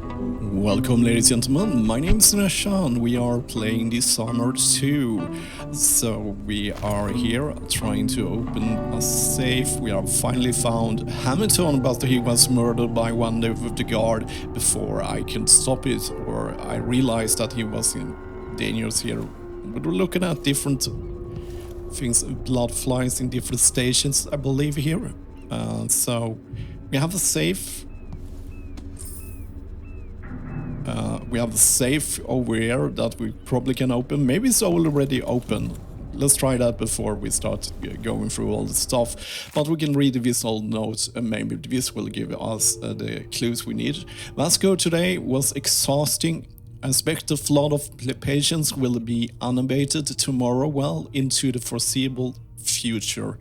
Welcome, ladies and gentlemen, my name is Sunesha and we are playing Dishonored 2. So we are here trying to open a safe. We have finally found Hamilton, but he was murdered by one of the guard before I can stop it, or I realized that he was in danger here. But we're looking at different things, blood flies in different stations, I believe, here. So we have a safe. We have a safe over here that we probably can open. Maybe it's already open. Let's try that before we start going through all the stuff. But we can read this old note and maybe this will give us the clues we need. Vasco today was exhausting. I expect the flood of patients will be unabated tomorrow well into the foreseeable future.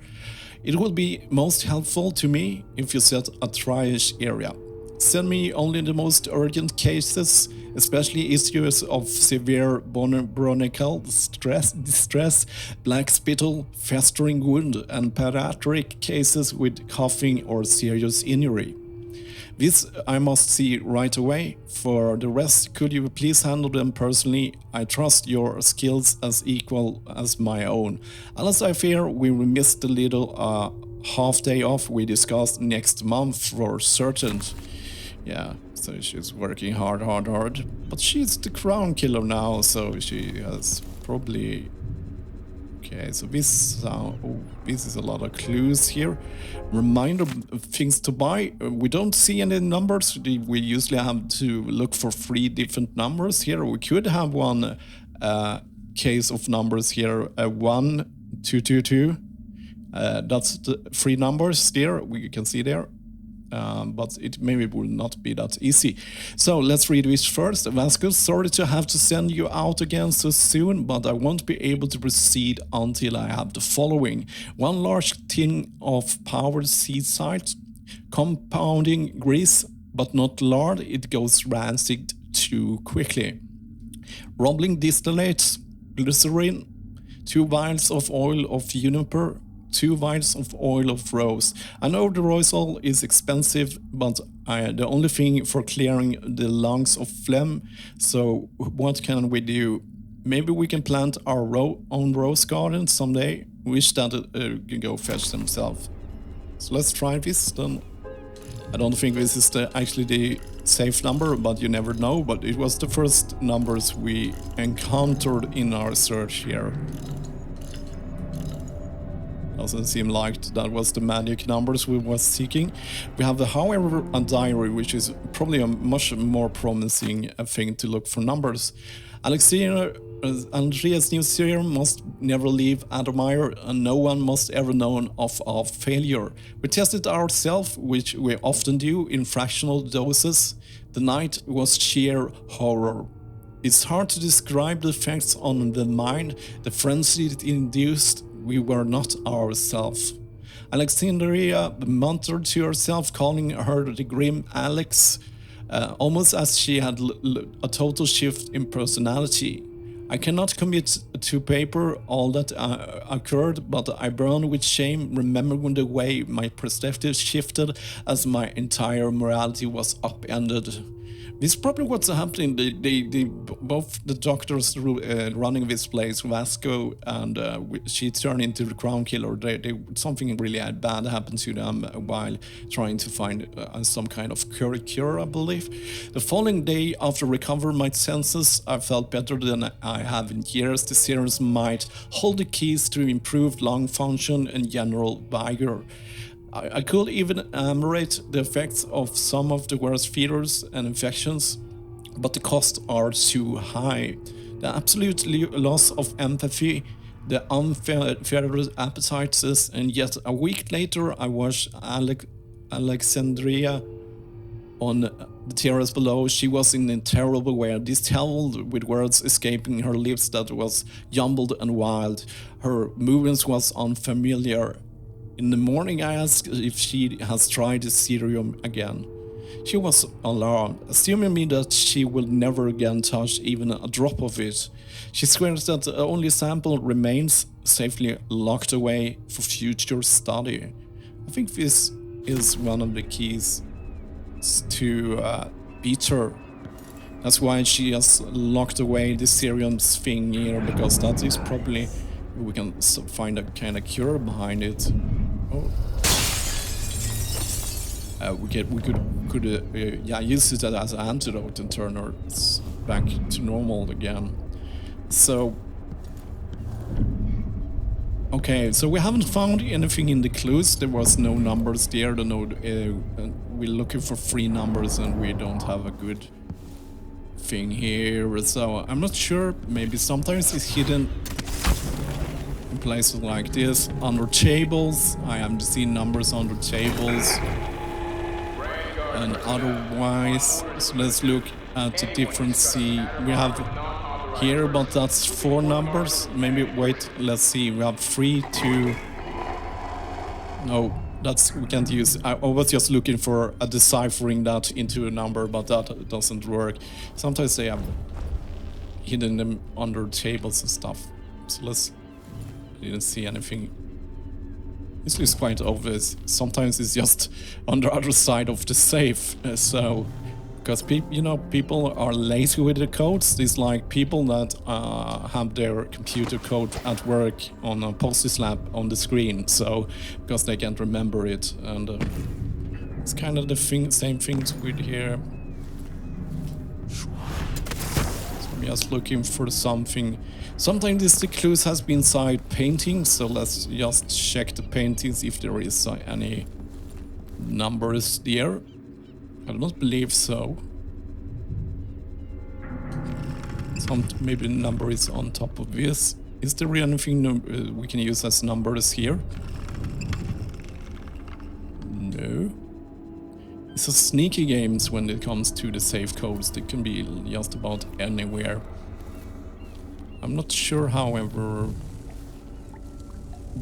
It will be most helpful to me if you set a triage area. Send me only the most urgent cases, especially issues of severe bronchial distress, black spittle, festering wound, and pediatric cases with coughing or serious injury. This I must see right away. For the rest, could you please handle them personally? I trust your skills as equal as my own. Unless I fear we will miss the little half day off we discussed next month for certain. Yeah, so she's working hard. But she's the crown killer now, so she has probably... Okay, so this is a lot of clues here. Reminder of things to buy. We don't see any numbers. We usually have to look for 3 different numbers here. We could have one case of numbers here, 1, 2, 2, 2. That's the 3 numbers there, we can see there. But it maybe will not be that easy. So let's read this first. Vasco, sorry to have to send you out again so soon, but I won't be able to proceed until I have the following. 1 large tin of powdered seaside, compounding grease, but not lard, it goes rancid too quickly. Rumbling distillates, glycerin, 2 vials of oil of juniper, 2 vials of oil of rose. I know the rosal is expensive, but the only thing for clearing the lungs of phlegm. So what can we do? Maybe we can plant our own rose garden someday. Wish that can go fetch themselves. So let's try this then. I don't think this is actually the safe number, but you never know. But it was the first numbers we encountered in our search here. Doesn't seem like that was the magic numbers we were seeking. We have, however, a diary, which is probably a much more promising thing to look for numbers. Andrea's new serum must never leave Admire, and no one must ever know of our failure. We tested ourselves, which we often do, in fractional doses. The night was sheer horror. It's hard to describe the effects on the mind, the frenzy it induced. We were not ourselves. Alexandria muttered to herself, calling her the grim Alex, almost as she had a total shift in personality. I cannot commit to paper all that occurred, but I burn with shame, remembering the way my perspective shifted as my entire morality was upended. This is probably what's happening. Both the doctors running this place, Vasco and she turned into the crown killer. Something really bad happened to them while trying to find some kind of cure, I believe. The following day, after recovering my senses, I felt better than I have in years. The serums might hold the keys to improved lung function and general vigor. I could even enumerate the effects of some of the worst fevers and infections, but the costs are too high. The absolute loss of empathy, the unfettered appetites, and yet a week later I watched Alexandria on the terrace below. She was in a terrible way, disheveled, with words escaping her lips that was jumbled and wild. Her movements was unfamiliar. In the morning I asked if she has tried the serum again. She was alarmed, assuming me that she will never again touch even a drop of it. She swears that the only sample remains safely locked away for future study. I think this is one of the keys to beat her That's why she has locked away the serum thing here, because that is probably we can find a kind of cure behind it. Oh. We could yeah, use it as an antidote and turn her back to normal again. So okay, so we haven't found anything in the clues. There was no numbers there. We're looking for 3 numbers and we don't have a good thing here. So I'm not sure. Maybe sometimes it's hidden in places like this, under tables. I am seeing numbers under tables. And otherwise, so let's look at the difference. We have here, but that's 4 numbers. Maybe, wait, let's see. We have 3, 2. No, that's, we can't use. I was just looking for a deciphering that into a number, but that doesn't work. Sometimes they have hidden them under tables and stuff. So let's, I didn't see anything. This is quite obvious. Sometimes it's just on the other side of the safe. So, because people are lazy with the codes. It's like people that have their computer code at work on a post-it slap on the screen. So, because they can't remember it, and it's kind of the same things with here. So I'm just looking for something. Sometimes the clues has been inside paintings, so let's just check the paintings if there is any numbers there. I don't believe so. Maybe the number is on top of this. Is there anything we can use as numbers here? No. It's a sneaky games when it comes to the safe codes. They can be just about anywhere. I'm not sure, however.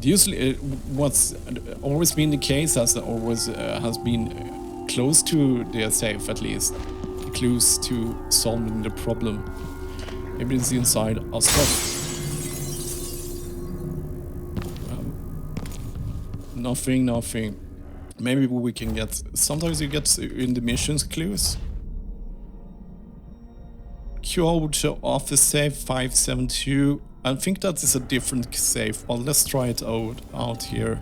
Usually, what's always been the case, as always has been close to the safe, at least, the clues to solving the problem. Maybe it's inside our stuff. Nothing. Maybe we can get. Sometimes you get in the missions clues. Code of the safe 572. I think that is a different safe, but let's try it out here.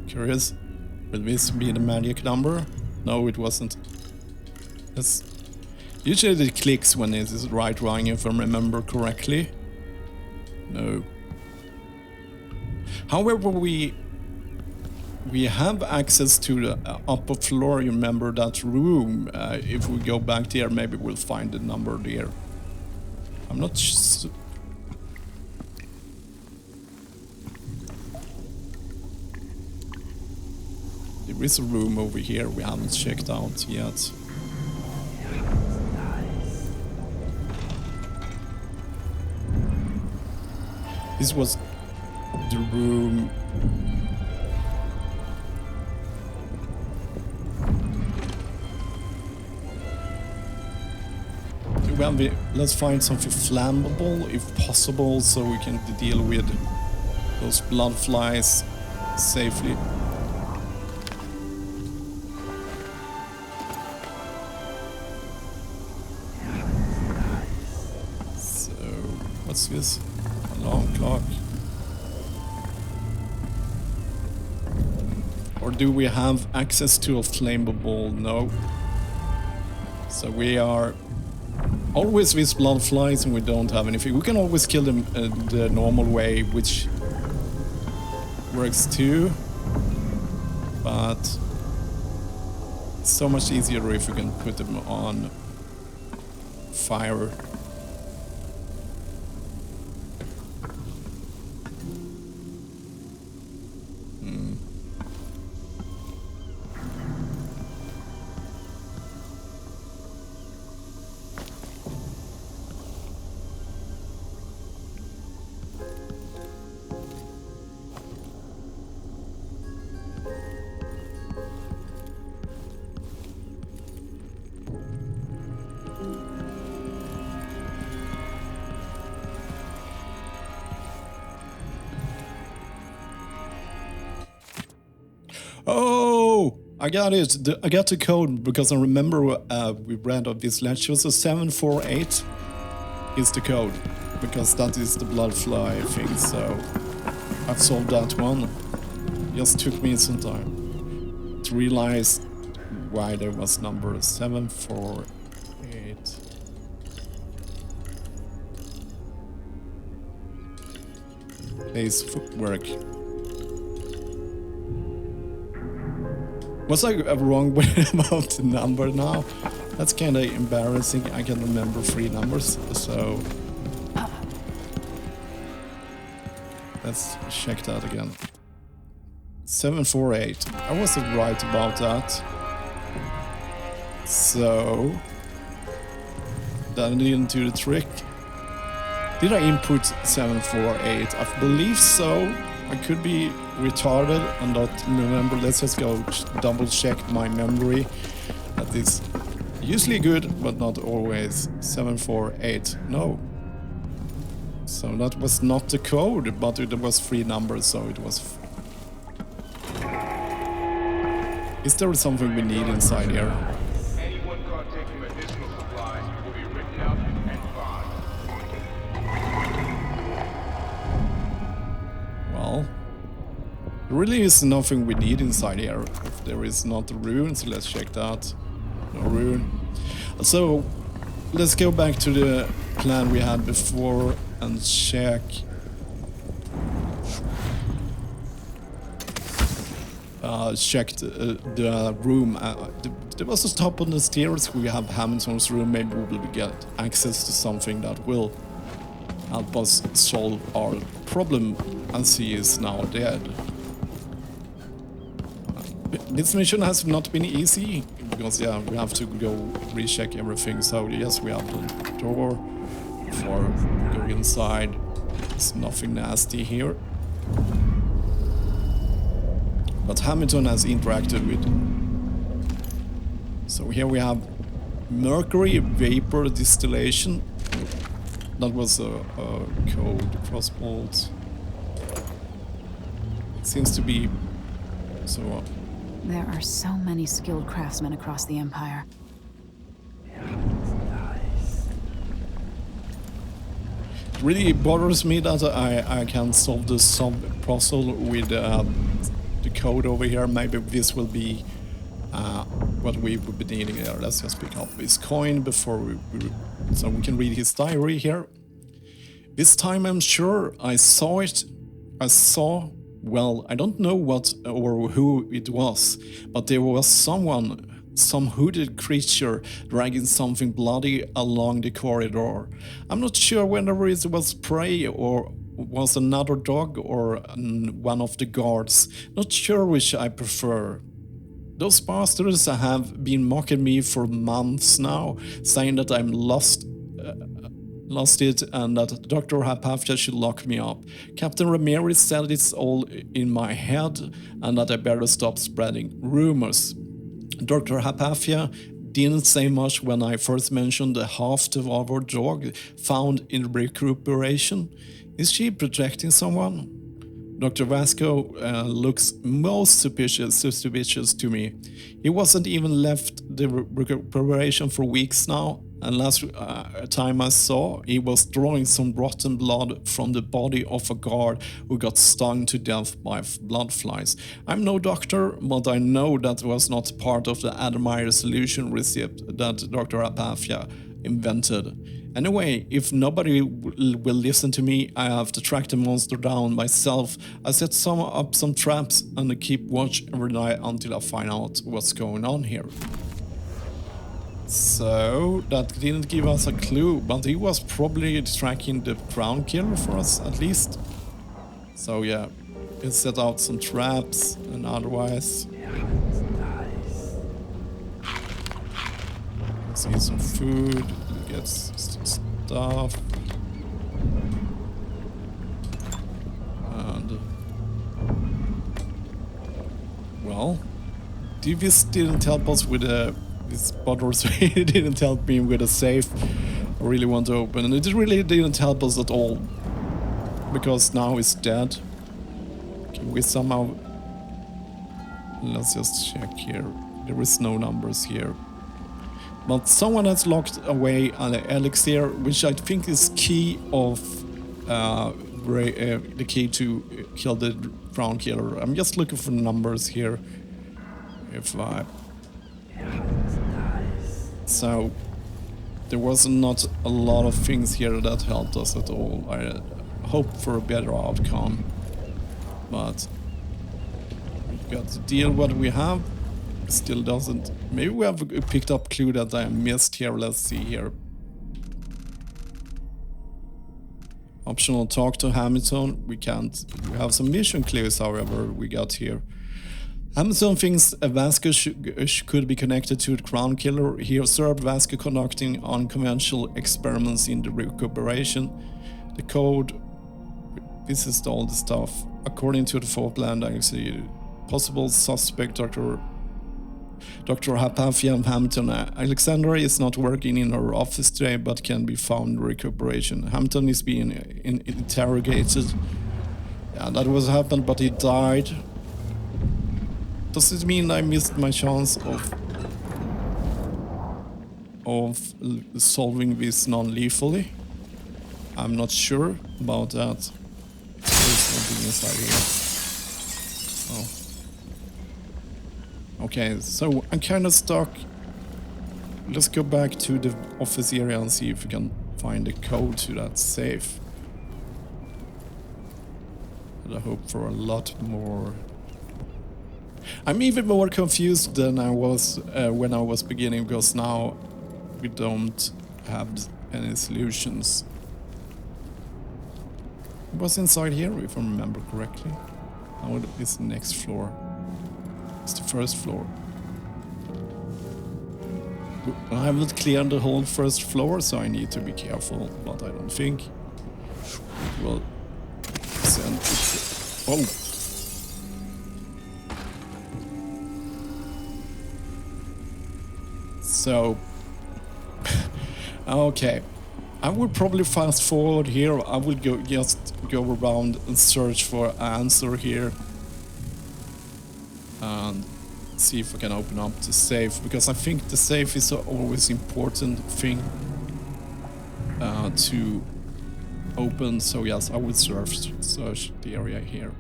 Curious, will this be the magic number? No, it wasn't. Usually it clicks when it is right running, if I remember correctly. No. However, we have access to the upper floor. You remember that room? If we go back there, maybe we'll find the number there. I'm not sure. There is a room over here we haven't checked out yet. This was the room. Let's find something flammable, if possible, so we can deal with those blood flies safely. So, what's this? Alarm clock. Or do we have access to a flammable? No. So we are always with blood flies and we don't have anything. We can always kill them the normal way, which works too. But it's so much easier if we can put them on fire. I got it. I got the code because I remember we read of this lecture. So 748 is the code because that is the blood fly thing. So I've solved that one. Just took me some time to realize why there was number 748. Place footwork. Was I wrong about the number now? That's kind of embarrassing. I can remember 3 numbers, so let's check that again. 748. I wasn't right about that. So that didn't do the trick. Did I input 748? I believe so. I could be retarded and not remember. Let's just go double check my memory. That is usually good, but not always. 748. No. So that was not the code, but it was 3 numbers, so it was. Is there something we need inside here? Anyone caught taking medicinal supplies will be written up and fined. Well, there really is nothing we need inside here. If there is not a rune, so let's check that. No rune. So let's go back to the plan we had before and check. Checked the room. There was a top on the stairs. We have Hamilton's room. Maybe we will get access to something that will help us solve our problem, as he is now dead. This mission has not been easy because yeah, we have to go recheck everything. So yes, we have the door for going inside. There's nothing nasty here. But Hamilton has interacted with. So here we have mercury vapor distillation. That was a code crossbolt. It seems to be so. There are so many skilled craftsmen across the Empire. It really bothers me that I can't solve the sub-puzzle with the code over here. Maybe this will be what we would be needing here. Let's just pick up this coin before so we can read his diary here. This time I'm sure I saw it. Well, I don't know what or who it was, but there was some hooded creature dragging something bloody along the corridor. I'm not sure whether it was prey or was another dog or one of the guards. Not sure which I prefer. Those bastards have been mocking me for months now, saying that I'm lost it and that Dr. Hypatia should lock me up. Captain Ramirez said it's all in my head and that I better stop spreading rumors. Dr. Hypatia didn't say much when I first mentioned the half-devoured dog found in recuperation. Is she projecting someone? Dr. Vasco looks most suspicious to me. He wasn't even left the recuperation for weeks now, and last time I saw, he was drawing some rotten blood from the body of a guard who got stung to death by blood flies. I'm no doctor, but I know that was not part of the Admire solution recipe that Dr. Hypatia invented. Anyway, if nobody will listen to me, I have to track the monster down myself. I set up some traps and I keep watch every night until I find out what's going on here. So, that didn't give us a clue, but he was probably tracking the crown killer for us, at least. So yeah, we set out some traps and otherwise. Let's eat some food, get some stuff. And well, this didn't help us with this bothers me. It didn't help me with a safe I really want to open, and it really didn't help us at all because now it's dead. Can we somehow Let's just check here. There is no numbers here. But someone has locked away an elixir, which I think is key of the key to kill the crown killer. I'm just looking for numbers here. If I... So there was not a lot of things here that helped us at all. I hope for a better outcome, but we got to deal what we have. Still doesn't. Maybe we have picked up clue that I missed here. Let's see here. Optional talk to Hamilton. We can't. We have some mission clues, however, we got here. Hamilton thinks Vasco could be connected to the crown killer. He observed Vasco conducting unconventional experiments in the recuperation. The code. This is all the stuff. According to the Falkland, actually, possible suspect Dr. Hapathia Hamilton. Alexandra is not working in her office today, but can be found in recuperation. Hamilton is being interrogated. Yeah, that was happened, but he died. Does it mean I missed my chance of solving this non-lethally? I'm not sure about that. There's something inside here. Oh. Okay, so I'm kind of stuck. Let's go back to the office area and see if we can find the code to that safe. And I hope for a lot more. I'm even more confused than I was when I was beginning, because now we don't have any solutions. What's inside here, if I remember correctly? Now it's the next floor. It's the first floor. I haven't cleared the whole first floor, so I need to be careful, but I don't think it will send it. Oh! So, okay, I will probably fast forward here. I will just go around and search for an answer here and see if I can open up the safe, because I think the safe is always important thing to open. So yes, I will search the area here.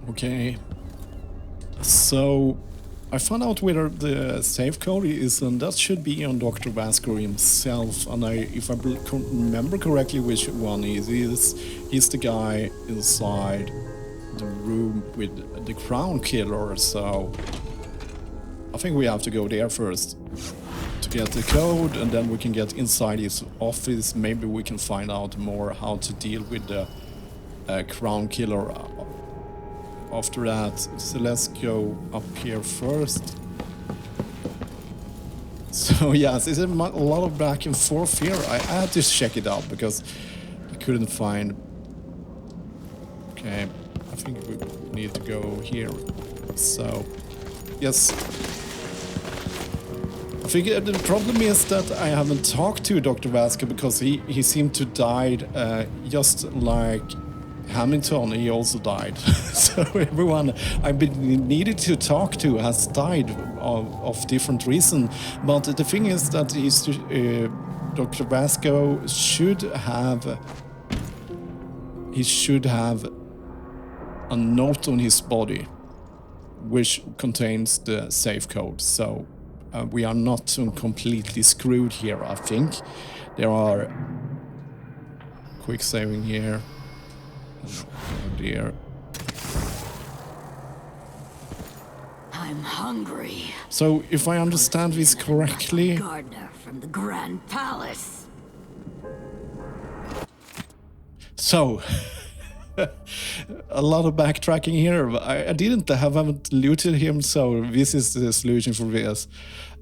Okay, so I found out where the safe code is, and that should be on Dr. Vasco himself. And if I remember correctly which one he is, he's the guy inside the room with the crown killer. So I think we have to go there first to get the code, and then we can get inside his office. Maybe we can find out more how to deal with the crown killer. After that, so let's go up here first. So yes, there's a lot of back and forth here. I had to check it out because I couldn't find. Okay, I think we need to go here. So yes, I think the problem is that I haven't talked to Dr. Vasco, because he seemed to died just like Hamilton. He also died. So everyone I've been needed to talk to has died of different reasons. But the thing is that Dr. Vasco should have a note on his body which contains the safe code. So we are not completely screwed here, I think. There are quick saving here. Oh dear. I'm hungry. So, if I understand this correctly, Gardener from the Grand Palace. so a lot of backtracking here. I haven't looted him, so this is the solution for this.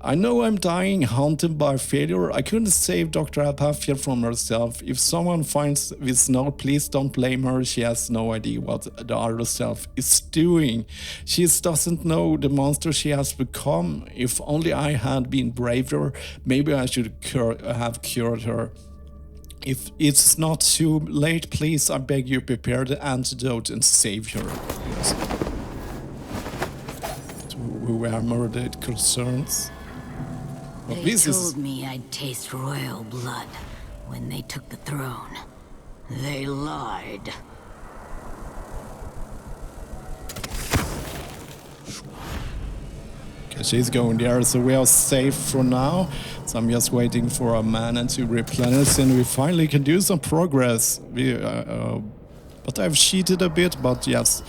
I know I'm dying, haunted by failure. I couldn't save Dr. Apathia from herself. If someone finds this note, please don't blame her. She has no idea what the other self is doing. She doesn't know the monster she has become. If only I had been braver, maybe I should have cured her. If it's not too late, please, I beg you, prepare the antidote and save her. Yes. Whoever that concerns. But They told me I'd taste royal blood when they took the throne. They lied. Okay, she's going there, so we are safe for now. So I'm just waiting for our mana to replenish, and we finally can do some progress. But I've cheated a bit, but yes.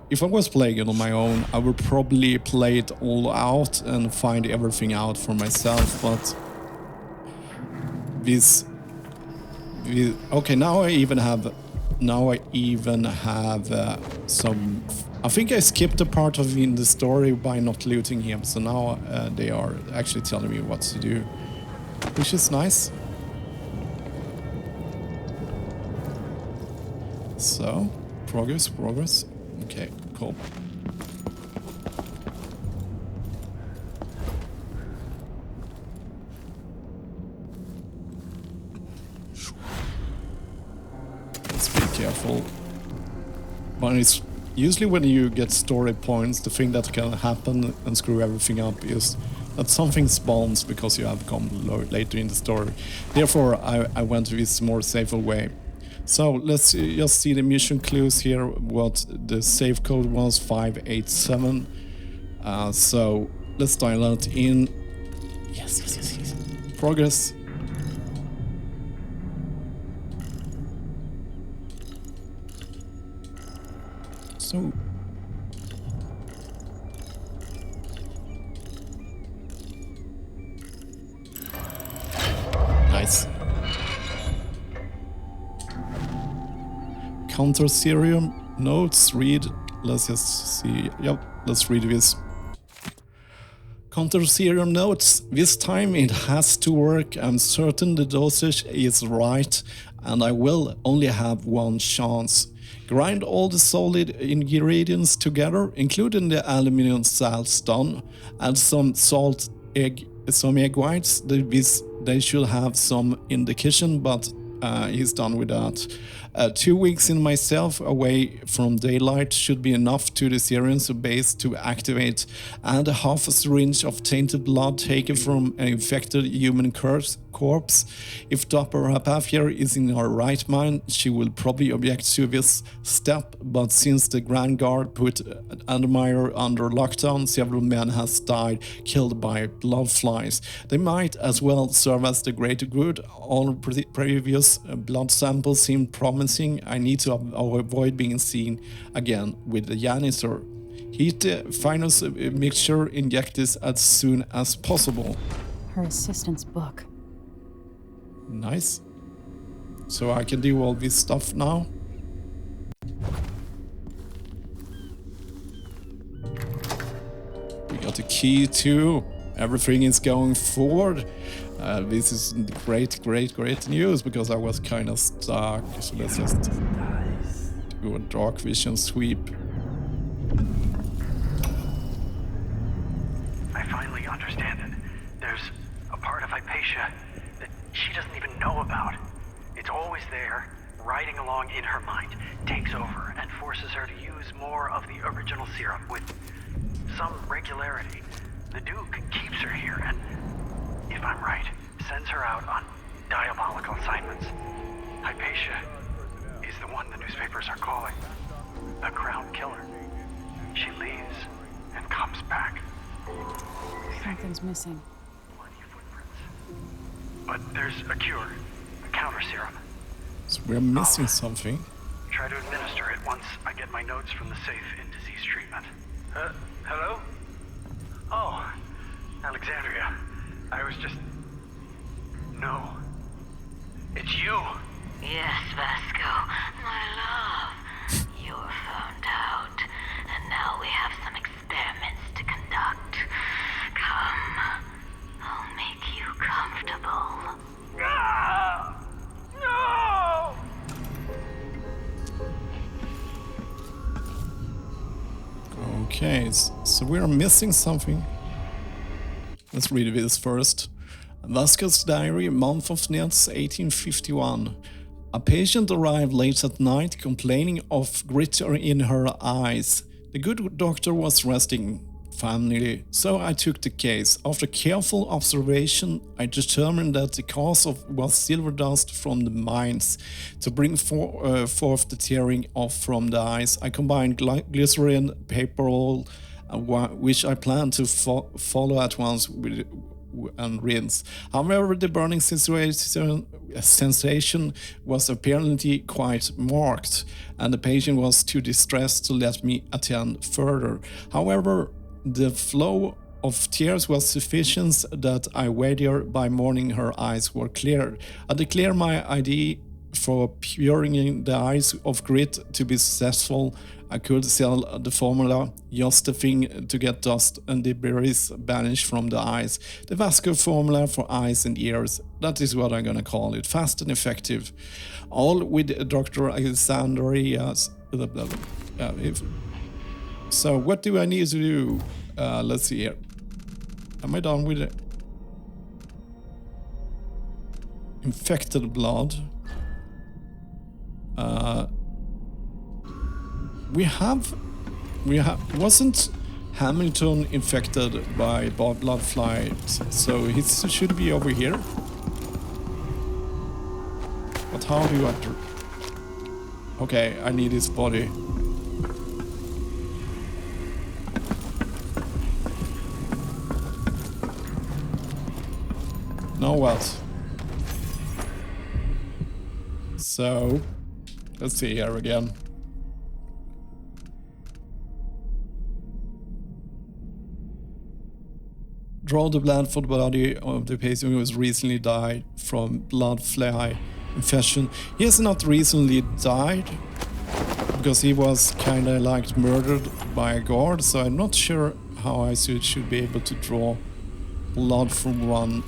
If I was playing it on my own, I would probably play it all out and find everything out for myself, but okay, now I even have some. I think I skipped a part of in the story by not looting him, so now they are actually telling me what to do, which is nice. So, progress. Okay, cool. Let's be careful. But it's usually when you get story points, the thing that can happen and screw everything up is that something spawns because you have come later in the story. Therefore, I went this more safer way. So let's just see the mission clues here, what the save code was, 587. So let's dial that in. Yes. Progress. So nice. Counter serium notes, read. Let's just see. Yep, let's read this. Counter serium notes. This time it has to work. I'm certain the dosage is right, and I will only have one chance. Grind all the solid ingredients together, including the aluminum salts done. Add some some egg whites. They should have some indication, but he's done with that. 2 weeks in myself away from daylight should be enough to the serum base to activate. Add half a syringe of tainted blood taken from an infected human corpse. If Dr. Apathia is in her right mind, she will probably object to this step, but since the Grand Guard put Admire under lockdown, several men has died killed by blood flies. They might as well serve as the greater good. All previous blood samples seem promising. I need to avoid being seen again with the janitor. Heat the final mixture, inject this as soon as possible. Her assistant's book. Nice. So I can do all this stuff now. We got a key too. Everything is going forward. This is great news because I was kind of stuck. So let's just do a dark vision sweep. I finally understand it. There's a part of Hypatia that she doesn't even know about. It's always there, riding along in her mind, takes over and forces her to use more of the original serum with some regularity. The Duke keeps her here and, if I'm right, sends her out on diabolical assignments. Hypatia is the one the newspapers are calling the Crown Killer. She leaves and comes back. Something's missing. Bloody footprints. But there's a cure, a counter serum. So we're missing something. Try to administer it once I get my notes from the safe in disease treatment. Hello? Oh, Alexandria. I was just... No. It's you! Yes, Vasco, my love. You were found out, and now we have some experiments to conduct. Come. Okay, so we're missing something. Let's read this first. Vasquez diary, month of Nets, 1851. A patient arrived late at night complaining of glitter in her eyes. The good doctor was resting finally, so I took the case. After careful observation, I determined that the cause was silver dust from the mines. To bring forth the tearing off from the eyes, I combined glycerin, paper oil, which I plan to follow at once and rinse. However, the burning sensation was apparently quite marked, and the patient was too distressed to let me attend further. However, the flow of tears was sufficient that I wager by morning her eyes were clear. I declare my idea for purifying the eyes of grit to be successful. I could sell the formula, just the thing to get dust and debris banished from the eyes. The Vasco formula for eyes and ears. That is what I'm gonna call it. Fast and effective. All with Dr. Alexandria's... So what do I need to do? Let's see here. Am I done with it? Infected blood. Wasn't Hamilton infected by blood flies? So he should be over here. But how do I... Okay, I need his body. Now what? So, let's see here again. Draw the blood for the body of the patient who has recently died from blood fly infection. He has not recently died because he was kind of like murdered by a guard, so I'm not sure how I should be able to draw blood from one.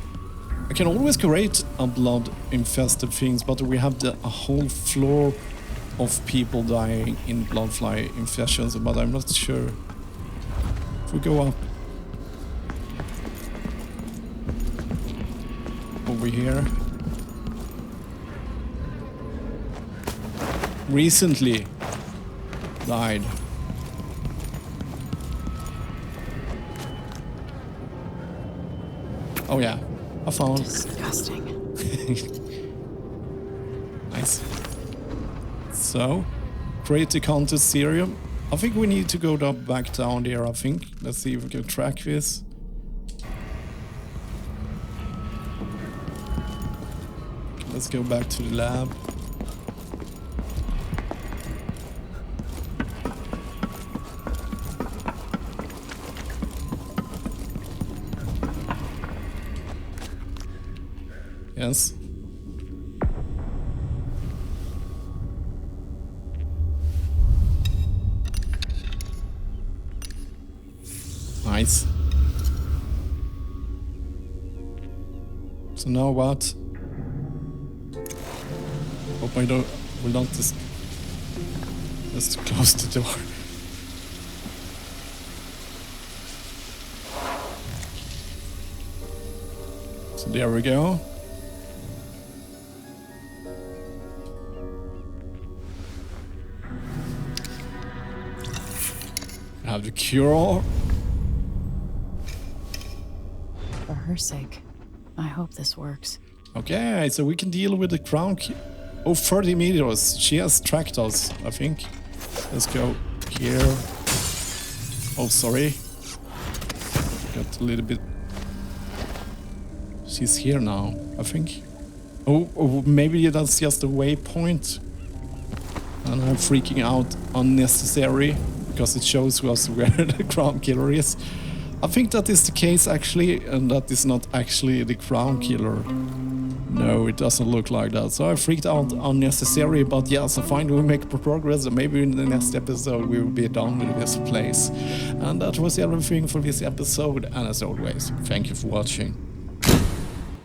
I can always create a blood-infested things, but we have a whole floor of people dying in blood fly infections, but I'm not sure. If we go up over here. Recently died. Oh yeah, I found. Disgusting. Nice. So, create the contest serum. I think we need to go back down there, I think. Let's see if we can track this. Let's go back to the lab. Yes. Nice. So now what? Hope I will not just close the door. So there we go. Have the cure. For her sake, I hope this works. Okay, so we can deal with the crown. Oh, 30 meters. She has tracked us, I think. Let's go here. Oh, sorry. Got a little bit... She's here now, I think. Oh, maybe that's just a waypoint. And I'm freaking out unnecessary because it shows us where the crown killer is. I think that is the case actually, and that is not actually the crown killer. No, it doesn't look like that. So I freaked out unnecessary, but yes, I find we make progress, and maybe in the next episode we will be done with this place. And that was everything for this episode, and as always, thank you for watching.